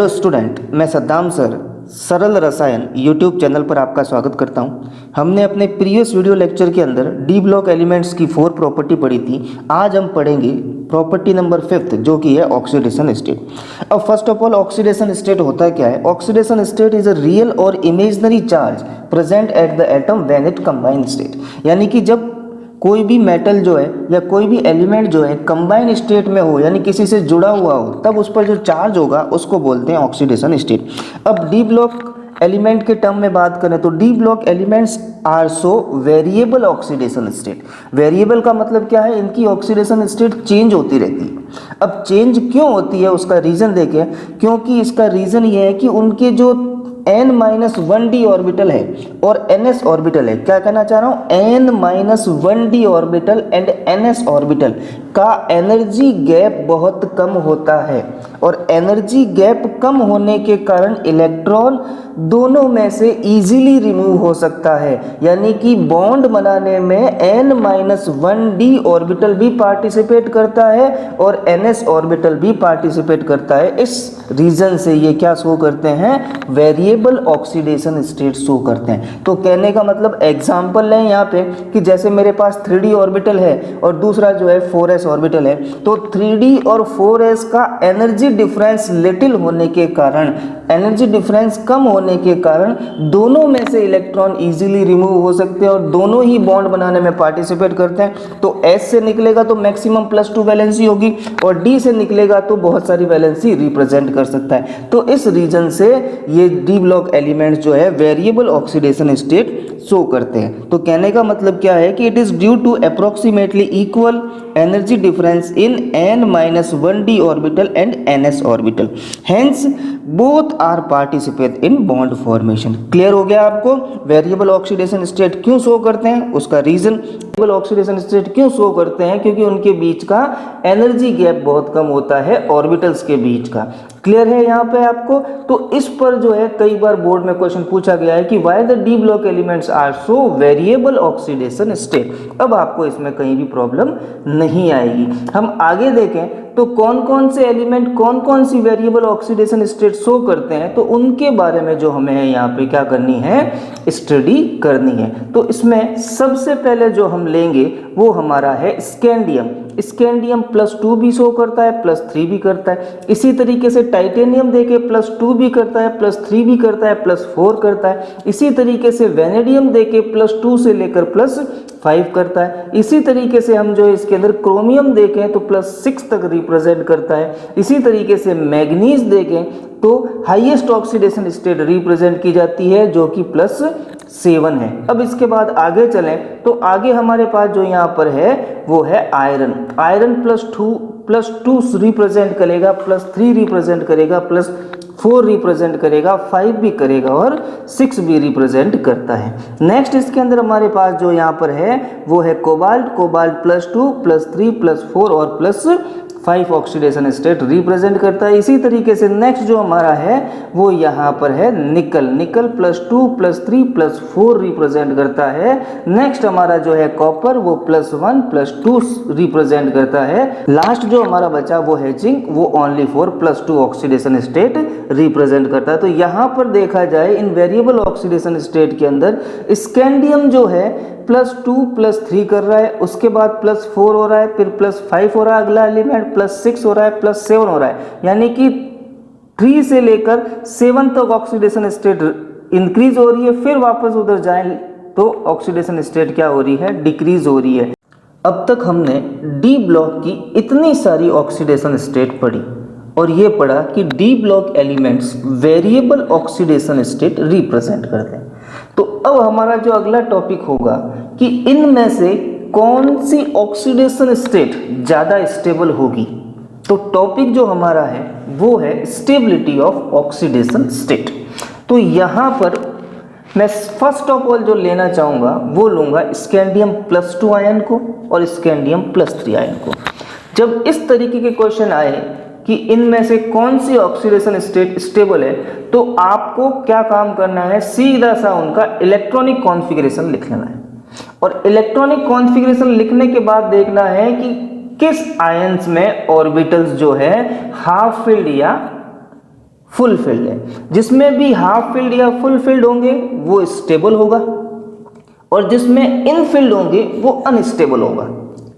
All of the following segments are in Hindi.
हेलो स्टूडेंट, मैं सद्दाम सर सरल रसायन यूट्यूब चैनल पर आपका स्वागत करता हूं। हमने अपने प्रीवियस वीडियो लेक्चर के अंदर डी ब्लॉक एलिमेंट्स की 4 प्रॉपर्टी पढ़ी थी। आज हम पढ़ेंगे प्रॉपर्टी नंबर 5 जो कि है ऑक्सीडेशन स्टेट। अब first of all oxidation state होता है क्या है? Oxidation state is a real और imaginary charge present at the atom when it combine state. यानी कि जब कोई भी मेटल जो है या कोई भी एलिमेंट जो है कंबाइन स्टेट में हो, यानी किसी से जुड़ा हुआ हो, तब उस पर जो चार्ज होगा उसको बोलते हैं ऑक्सीडेशन स्टेट। अब डी ब्लॉक एलिमेंट के टर्म में बात करें तो D block elements are so variable oxidation state. Variable का मतलब क्या है? इनकी ऑक्सीडेशन स्टेट चेंज होती रहती है। अब चेंज क्यों होती है उसका रीज़न देखें, क्योंकि इसका रीज़न ये है कि उनके जो n-1d ऑर्बिटल है और ns ऑर्बिटल है। क्या कहना चाह रहा हूं? n-1d orbital and ns orbital का एनर्जी गैप बहुत कम होता है, और एनर्जी गैप कम होने के कारण इलेक्ट्रॉन दोनों में से इजीली रिमूव हो सकता है। यानी कि बॉन्ड बनाने में n-1d ऑर्बिटल भी पार्टिसिपेट करता है और ns ऑर्बिटल भी पार्टिसिपेट करता है। इस रीजन से ये क्या शो करते हैं? वेरिएबल ऑक्सीडेशन स्टेट शो करते हैं। तो कहने का मतलब एग्जांपल लें यहाँ पे कि जैसे मेरे पास 3d ऑर्बिटल है और दूसरा जो है 4s ऑर्बिटल है, तो 3d और 4s का एनर्जी डिफरेंस लिटिल होने के कारण, एनर्जी डिफरेंस कम होने के कारण दोनों में से इलेक्ट्रॉन इजीली रिमूव हो सकते हैं और दोनों ही बॉन्ड बनाने में पार्टिसिपेट करते हैं। तो s से निकलेगा तो मैक्सिमम +2 वैलेंसी होगी और d से निकलेगा तो बहुत सारी वैलेंसी रिप्रेजेंट कर सकता है। तो इस रीजन से ये डी ब्लॉक एलिमेंट्स जो है वेरिएबल ऑक्सीडेशन स्टेट शो करते हैं। तो कहने का मतलब क्या है कि it is due to approximately equal energy difference in n-1d orbital and ns orbital, hence both are participate in bond formation. Clear हो गया आपको? वेरिएबल ऑक्सीडेशन स्टेट क्यों शो करते हैं, उसका रीजन। वेरिएबल ऑक्सीडेशन स्टेट क्यों शो करते हैं? क्योंकि उनके बीच का एनर्जी गैप बहुत कम होता है ऑर्बिटल्स के बीच का। क्लियर है यहाँ पे आपको? तो इस पर जो है कई बार बोर्ड में क्वेश्चन पूछा गया है कि why the D block elements are so variable oxidation state. अब आपको इसमें कहीं भी प्रॉब्लम नहीं आएगी। हम आगे देखें तो कौन कौन से एलिमेंट कौन कौन सी वेरिएबल ऑक्सीडेशन स्टेट शो करते हैं, तो उनके बारे में जो हमें यहाँ पे क्या करनी है, स्टडी करनी है। तो इसमें सबसे पहले जो हम लेंगे वो हमारा है स्कैंडियम। स्कैंडियम +2 भी शो करता है, +3 भी करता है। इसी तरीके से टाइटेनियम देके +2 भी करता है, +3 भी करता है, +4 करता है। इसी तरीके से वेनेडियम देके +2 से लेकर +5 करता है। इसी तरीके से हम जो इसके अंदर क्रोमियम देखें तो +6 तक रिप्रेजेंट करता है। इसी तरीके से मैग्नीज देखें तो हाईएस्ट ऑक्सीडेशन स्टेट रिप्रेजेंट की जाती है जो कि +7 है। अब इसके बाद आगे चलें तो आगे हमारे पास जो यहाँ पर है वो है आयरन। आयरन +2 रिप्रेजेंट करेगा, +3 रिप्रेजेंट करेगा, +4 रिप्रेजेंट करेगा, 5 भी करेगा और 6 भी रिप्रेजेंट करता है। नेक्स्ट इसके अंदर हमारे पास जो यहाँ पर है वो है कोबाल्ट। कोबाल्ट +2, +3, +4 और +5 ऑक्सीडेशन स्टेट रिप्रेजेंट करता है। इसी तरीके से नेक्स्ट जो हमारा है वो यहाँ पर है निकल। निकल +2, +3, +4 रिप्रेजेंट करता है। नेक्स्ट हमारा जो है कॉपर, वो +1, +2 रिप्रेजेंट करता है। लास्ट जो हमारा बचा वो है जिंक, वो only for +2 oxidation state represent करता है। तो यहाँ पर देखा जाए इन वेरिएबल ऑक्सीडेशन स्टेट के अंदर स्कैंडियम जो है +2, +3 कर रहा है, उसके बाद +4 हो रहा है, फिर +5 हो रहा है, अगला एलिमेंट +6 हो रहा है, +7 हो रहा है। यानी कि 3 से लेकर 7 तक ऑक्सीडेशन स्टेट इंक्रीज हो रही है। फिर वापस उधर जाएं तो ऑक्सीडेशन स्टेट क्या हो रही है? डिक्रीज हो रही है। अब तक हमने डी ब्लॉक की इतनी सारी ऑक्सीडेशन स्टेट पढ़ी और ये पढ़ा कि D block elements variable oxidation state represent करते हैं। तो अब हमारा जो अगला टॉपिक होगा कि इनमें से कौन सी ऑक्सीडेशन स्टेट ज़्यादा स्टेबल होगी। तो टॉपिक जो हमारा है वो है स्टेबिलिटी ऑफ ऑक्सीडेशन स्टेट। तो यहाँ पर मैं फर्स्ट ऑफ ऑल जो लेना चाहूँगा वो लूँगा स्कैंडियम +2 आयन को और स्कैंडियम +3 आयन को। जब इस तरीके के क्वेश्चन आए कि इनमें से कौन सी ऑक्सीडेशन स्टेट स्टेबल है, तो आपको क्या काम करना है, सीधा सा उनका इलेक्ट्रॉनिक कॉन्फ़िगरेशन लिख लेना है। और इलेक्ट्रॉनिक कॉन्फ़िगरेशन लिखने के बाद देखना है कि किस आयंस में ऑर्बिटल्स जो है हाफ फिल्ड या फुल फिल्ड है। जिसमें भी हाफ फिल्ड या फुल फिल्ड होंगे वो स्टेबल होगा, और जिसमें इनफिल्ड होंगे वो अनस्टेबल होगा।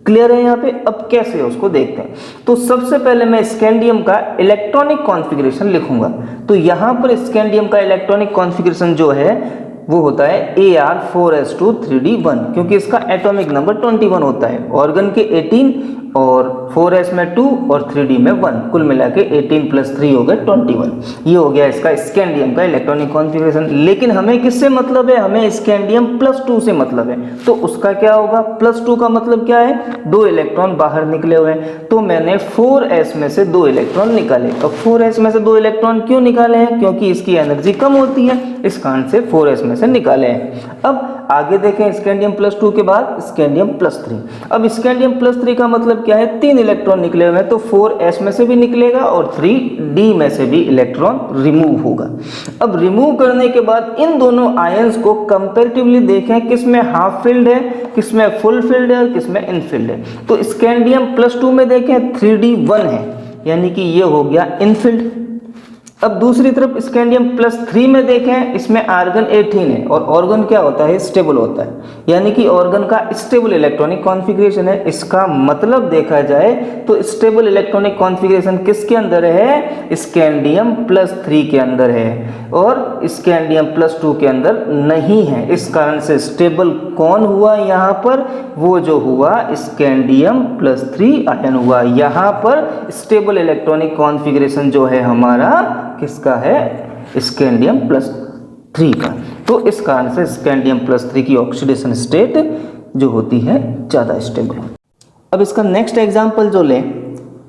क्लियर है यहाँ पे? अब कैसे है उसको देखते हैं। तो सबसे पहले मैं स्कैंडियम का इलेक्ट्रॉनिक कॉन्फ़िगरेशन लिखूंगा। तो यहाँ पर स्कैंडियम का इलेक्ट्रॉनिक कॉन्फ़िगरेशन जो है वो होता है Ar4s2 3d1, क्योंकि इसका एटॉमिक नंबर 21 होता है। ऑर्गन के 18 और 4s में 2 और 3d में 1, कुल मिला के 18 + 3 हो गए 21। ये हो गया इसका स्कैंडियम का इलेक्ट्रॉनिक कॉन्फ़िगरेशन। लेकिन हमें किससे मतलब है? हमें स्कैंडियम +2 से मतलब है। तो उसका क्या होगा? +2 का मतलब क्या है? 2 इलेक्ट्रॉन बाहर निकले हुए हैं। तो मैंने 4s में से 2 इलेक्ट्रॉन निकाले। अब 4s में से 2 इलेक्ट्रॉन क्यों निकाले हैं? क्योंकि इसकी एनर्जी कम होती है, इस कारण से 4s में से निकाले हैं। अब आगे देखें, स्कैंडियम +2 के बाद स्कैंडियम +3। अब स्कैंडियम +3 का मतलब क्या है? 3 इलेक्ट्रॉन निकले हुए हैं, तो 4s में से भी निकलेगा और 3d में से भी इलेक्ट्रॉन रिमूव होगा। अब रिमूव करने के बाद इन दोनों आयंस को कंपैरेटिवली देखें, किसमें हाफ फिल्ड है, किसमें फुल फिल्ड है और किसमें इनफिल्ड है। तो स्कैंडियम +2 में देखें 3d1 है, यानी कि ये हो गया इनफिल्ड। अब दूसरी तरफ स्कैंडियम +3 में देखें, इसमें आर्गन 18 है, और ऑर्गन क्या होता है? स्टेबल होता है, यानी कि ऑर्गन का स्टेबल इलेक्ट्रॉनिक कॉन्फ़िगरेशन है। इसका मतलब देखा जाए तो स्टेबल इलेक्ट्रॉनिक कॉन्फ़िगरेशन किसके अंदर है? स्कैंडियम +3 के अंदर है, और स्कैंडियम +2 के अंदर नहीं है। इस कारण से स्टेबल कौन हुआ यहाँ पर? वो जो हुआ स्कैंडियम +3 आयन हुआ। यहाँ पर स्टेबल इलेक्ट्रॉनिक कॉन्फ़िगरेशन जो है हमारा किसका है? स्कैंडियम +3 का। तो इस कारण से स्कैंडियम +3 की ऑक्सीडेशन स्टेट जो होती है ज़्यादा स्टेबल। अब इसका नेक्स्ट एग्जांपल जो लें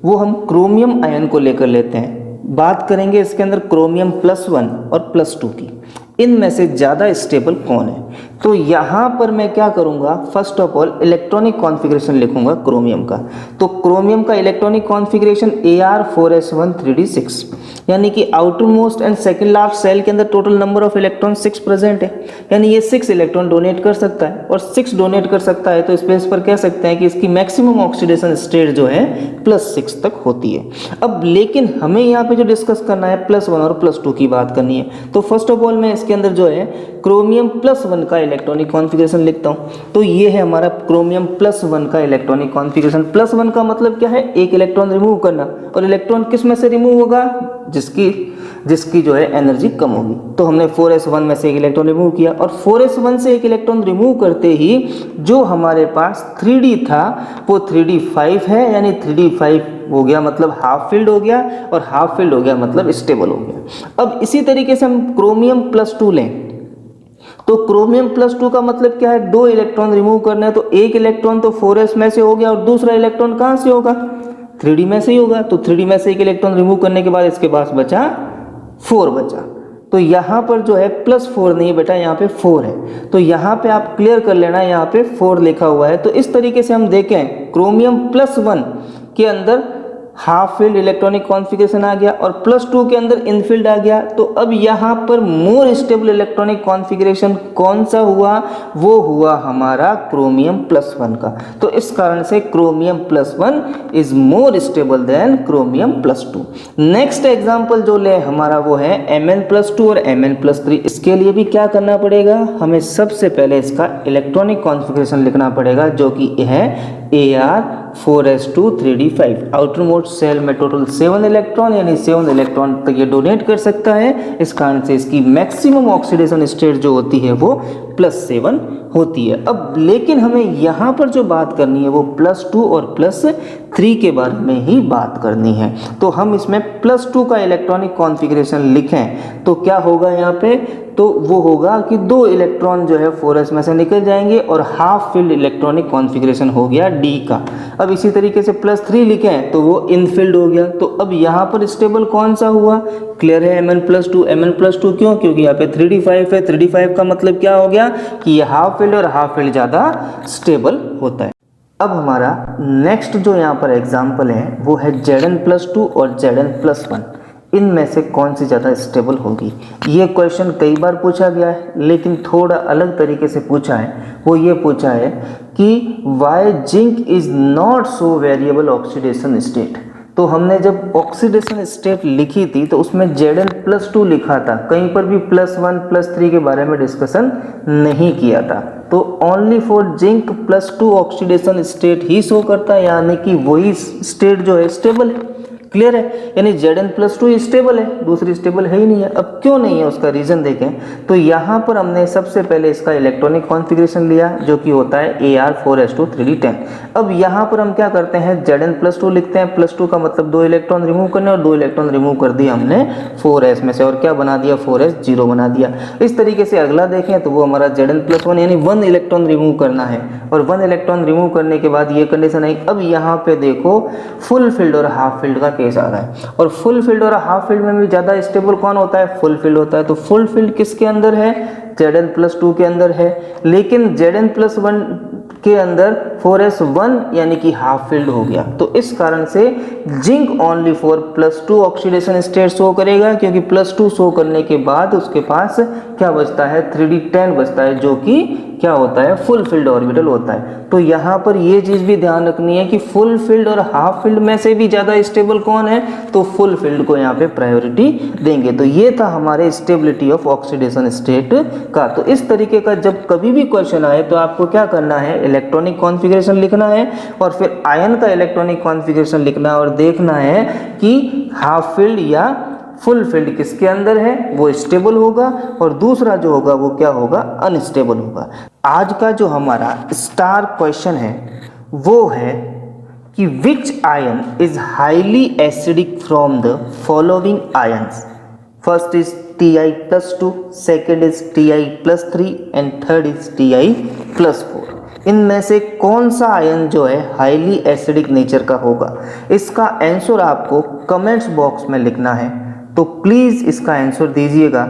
वो हम क्रोमियम आयन को लेकर लेते हैं। बात करेंगे इसके अंदर क्रोमियम +1 और +2 की। इनमें से ज़्यादा स्टेबल कौन है? तो यहाँ पर मैं क्या करूँगा? First of all electronic configuration लिखूंगा क्रोमियम का। तो क्रोमियम का इलेक्ट्रॉनिक कॉन्फ़िगरेशन Ar4s1 3d6, यानी कि outer most and second last shell के अंदर total number of electron 6 present है, यानी ये 6 इलेक्ट्रॉन डोनेट कर सकता है, और 6 डोनेट कर सकता है तो इस बेस पर कह सकते हैं कि इसकी मैक्सिमम ऑक्सीडेशन स्टेट जो है +6 तक होती है। अब लेकिन हमें यहाँ पे जो डिस्कस करना है +1 और +2 की बात करनी है। तो फर्स्ट ऑफ ऑल मैं इसके अंदर जो है क्रोमियम +1 का इलेक्ट्रॉनिक कॉन्फ़िगरेशन लिखता हूँ। तो ये है हमारा क्रोमियम +1 का इलेक्ट्रॉनिक कॉन्फ़िगरेशन। +1 का मतलब क्या है? एक इलेक्ट्रॉन रिमूव करना, और इलेक्ट्रॉन किस में से रिमूव होगा? जिसकी जो है एनर्जी कम होगी। तो हमने 4s1 में से एक इलेक्ट्रॉन रिमूव किया, और 4s1 से एक इलेक्ट्रॉन रिमूव करते ही जो हमारे पास 3d था वो 3d5 है, यानी 3d5 हो गया मतलब हाफ फिल्ड हो गया, और हाफ फिल्ड हो गया मतलब स्टेबल हो गया। अब इसी तरीके से हम क्रोमियम +2 लें। तो क्रोमियम +2 का मतलब क्या है? 2 इलेक्ट्रॉन रिमूव करना है, तो एक इलेक्ट्रॉन तो 4s में से हो गया, और दूसरा इलेक्ट्रॉन कहाँ से होगा? 3d में से ही होगा। तो 3d में से एक इलेक्ट्रॉन रिमूव करने के बाद इसके पास बचा 4 बचा। तो यहाँ पर जो है +4 नहीं बेटा, यहाँ पे 4 है। तो यहाँ पे आप क्लियर कर लेना, यहाँ पे 4 लिखा हुआ है। तो इस तरीके से हम देखें क्रोमियम +1 के अंदर हाफ फील्ड इलेक्ट्रॉनिक कॉन्फ़िगरेशन आ गया, और +2 के अंदर इनफील्ड आ गया। तो अब यहाँ पर मोर स्टेबल इलेक्ट्रॉनिक कॉन्फ़िगरेशन कौन सा हुआ? वो हुआ हमारा क्रोमियम +1 का। तो इस कारण से chromium +1 is more stable then chromium +2। Next example जो ले हमारा वो है Mn+2 और Mn+3। इसके लिए भी क्या करना पड़ेगा? हमें सबसे पहले इसका इलेक्ट्रॉनिक कॉन्फ़िगरेशन लिखना पड़ेगा, जो कि है Ar4s2 3d5। Outer most shell में टोटल 7 इलेक्ट्रॉन, यानी 7 इलेक्ट्रॉन तक ये डोनेट कर सकता है। इस कारण से इसकी मैक्सिमम ऑक्सीडेशन स्टेट जो होती है वो +7 होती है। अब लेकिन हमें यहाँ पर जो बात करनी है वो +2 और +3 के बारे में ही बात करनी है। तो हम इसमें +2 का इलेक्ट्रॉनिक कॉन्फ़िगरेशन लिखें तो क्या होगा यहाँ पे? तो वो होगा कि 2 इलेक्ट्रॉन जो है 4s में से निकल जाएंगे, और हाफ फील्ड इलेक्ट्रॉनिक कॉन्फ़िगरेशन हो गया d का। अब इसी तरीके से +3 लिखें तो वो इनफील्ड हो गया। तो अब यहाँ पर स्टेबल कौन सा हुआ? क्लियर है? Mn+2 क्यों? क्योंकि यहाँ पे 3d5 है। 3d5 का मतलब क्या हो गया कि ये हाफ फील्ड और हाफ फील्ड ज़्यादा स्टेबल होता है। अब हमारा नेक्स्ट जो यहाँ पर एग्जाम्पल है वो है Zn+2 और Zn+1। इनमें से कौन सी ज़्यादा स्टेबल होगी? ये क्वेश्चन कई बार पूछा गया है, लेकिन थोड़ा अलग तरीके से पूछा है। वो ये पूछा है कि why zinc is not so variable oxidation state. तो हमने जब ऑक्सीडेशन स्टेट लिखी थी तो उसमें Zn+2 लिखा था, कहीं पर भी +1 +3 के बारे में डिस्कशन नहीं किया था। तो only for zinc +2 oxidation state he show करता है, यानी कि वही स्टेट जो है स्टेबल है। क्लियर है, यानी Zn+2 स्टेबल है, दूसरी स्टेबल है ही नहीं है। अब क्यों नहीं है उसका रीजन देखें तो यहाँ पर हमने सबसे पहले इसका इलेक्ट्रॉनिक कॉन्फ़िगरेशन लिया जो कि होता है Ar4s2 3d10। अब यहाँ पर हम क्या करते हैं, Zn+2 लिखते हैं, +2 का मतलब 2 इलेक्ट्रॉन रिमूव करने, और 2 इलेक्ट्रॉन रिमूव कर दिया हमने 4s में से, और क्या बना दिया 4s 0 बना दिया। इस तरीके से अगला देखें तो वो हमारा Zn+1 यानी 1 इलेक्ट्रॉन रिमूव करना है, और 1 इलेक्ट्रॉन रिमूव करने के बाद ये कंडीशन आई। अब यहाँ पे देखो फुल फील्ड और हाफ फील्ड का केस आ रहा है, और फुल फील्ड और हाफ फील्ड में भी ज्यादा स्टेबल कौन होता है, फुल फील्ड होता है। तो फुल फील्ड किसके अंदर है, Zn+2 के अंदर है, लेकिन Zn+1 के अंदर 4s1 यानी कि हाफ फील्ड हो गया। तो इस कारण से zinc only for +2 oxidation state show करेगा, क्योंकि +2 शो करने के बाद उसके पास क्या बचता है, 3d10 बचता है, जो कि क्या होता है, फुल फील्ड ऑर्बिटल होता है। तो यहाँ पर ये चीज भी ध्यान रखनी है कि फुल फील्ड और हाफ फील्ड में से भी ज्यादा स्टेबल कौन है, तो फुल फील्ड को यहाँ पे प्रायोरिटी देंगे। तो ये था हमारे स्टेबिलिटी ऑफ ऑक्सीडेशन स्टेट का। तो इस तरीके का जब कभी भी क्वेश्चन आए तो आपको क्या करना है, इलेक्ट्रॉनिक कॉन्फ़िगरेशन लिखना है, और फिर आयन का इलेक्ट्रॉनिक कॉन्फ़िगरेशन लिखना है, और देखना है कि हाफ फील्ड या फुल फील्ड किसके अंदर है, वो स्टेबल होगा, और दूसरा जो होगा वो क्या होगा, अनस्टेबल होगा। आज का जो हमारा स्टार क्वेश्चन है वो है कि विच ion is highly acidic from the following ions. First is Ti+2, second is Ti+3 and third is Ti+4। इनमें से कौन सा आयन जो है हाईली एसिडिक नेचर का होगा, इसका आंसर आपको कमेंट्स बॉक्स में लिखना है। तो प्लीज़ इसका आंसर दीजिएगा।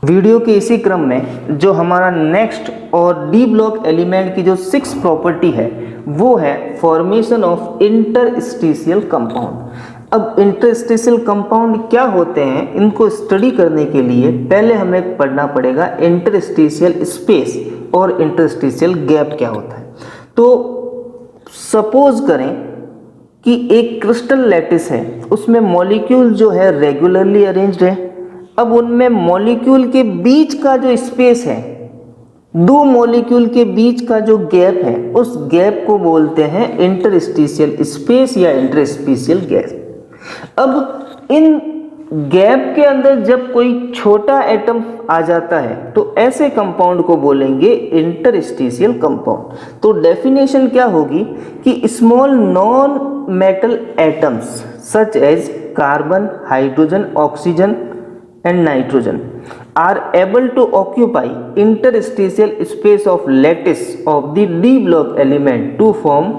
वीडियो के इसी क्रम में जो हमारा नेक्स्ट और डी ब्लॉक एलिमेंट की जो 6th प्रॉपर्टी है वो है फॉर्मेशन ऑफ इंटरस्टिशियल कंपाउंड। अब इंटरस्टिशियल कंपाउंड क्या होते हैं, इनको स्टडी करने के लिए पहले हमें पढ़ना पड़ेगा इंटरस्टिशियल स्पेस और इंटरस्टिशियल गैप क्या होता है। तो सपोज करें कि एक क्रिस्टल लैटिस है, उसमें मॉलिक्यूल जो है रेगुलरली अरेंज्ड है। अब उनमें मॉलिक्यूल के बीच का जो स्पेस है, दो मॉलिक्यूल के बीच का जो गैप है, उस गैप को बोलते हैं इंटरस्टिशियल स्पेस या इंटरस्टिशियल गैप। अब इन गैप के अंदर जब कोई छोटा एटम आ जाता है तो ऐसे कंपाउंड को बोलेंगे इंटरस्टिशियल कंपाउंड। तो डेफिनेशन क्या होगी कि small non metal atoms such as carbon, hydrogen, oxygen and nitrogen are able to occupy interstitial space of lattice of the d block element to form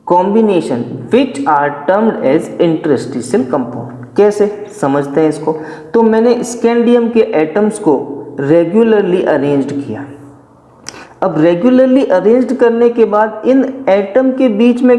combination which are termed as interstitial compound। कैसे समझते हैं इसको, तो मैंने स्कैंडियम के एटम्स को रेगुलरली अरेंज्ड किया। अब रेगुलरली अरेंज्ड करने के बाद इन एटम के बीच में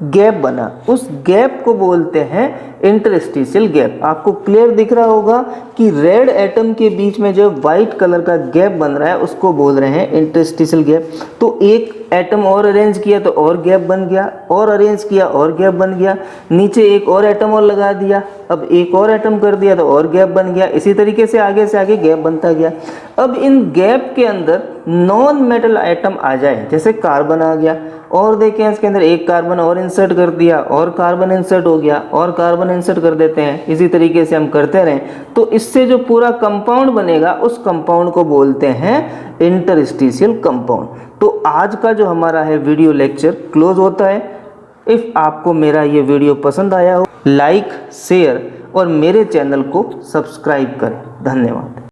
गैप बना, उस गैप को बोलते हैं इंटरस्टिशियल गैप। आपको क्लियर दिख रहा होगा कि रेड एटम के बीच में जो व्हाइट कलर का गैप बन रहा है उसको बोल रहे हैं इंटरस्टिशियल गैप। तो एक एटम और अरेंज किया तो और गैप बन गया, और अरेंज किया और गैप बन गया, नीचे एक और एटम और लगा दिया, अब एक और एटम कर दिया तो और गैप बन गया। इसी तरीके से आगे गैप बनता गया। अब इन गैप के अंदर नॉन मेटल आइटम आ जाए, जैसे कार्बन आ गया, और देखें इसके अंदर एक कार्बन और इंसर्ट कर दिया, और कार्बन इंसर्ट हो गया, और कार्बन इंसर्ट कर देते हैं, इसी तरीके से हम करते रहें तो इससे जो पूरा कंपाउंड बनेगा उस कंपाउंड को बोलते हैं इंटरस्टिशियल कंपाउंड। तो आज का जो हमारा है वीडियो लेक्चर क्लोज होता है। इफ़ आपको मेरा ये वीडियो पसंद आया हो, लाइक, शेयर और मेरे चैनल को सब्सक्राइब करें। धन्यवाद।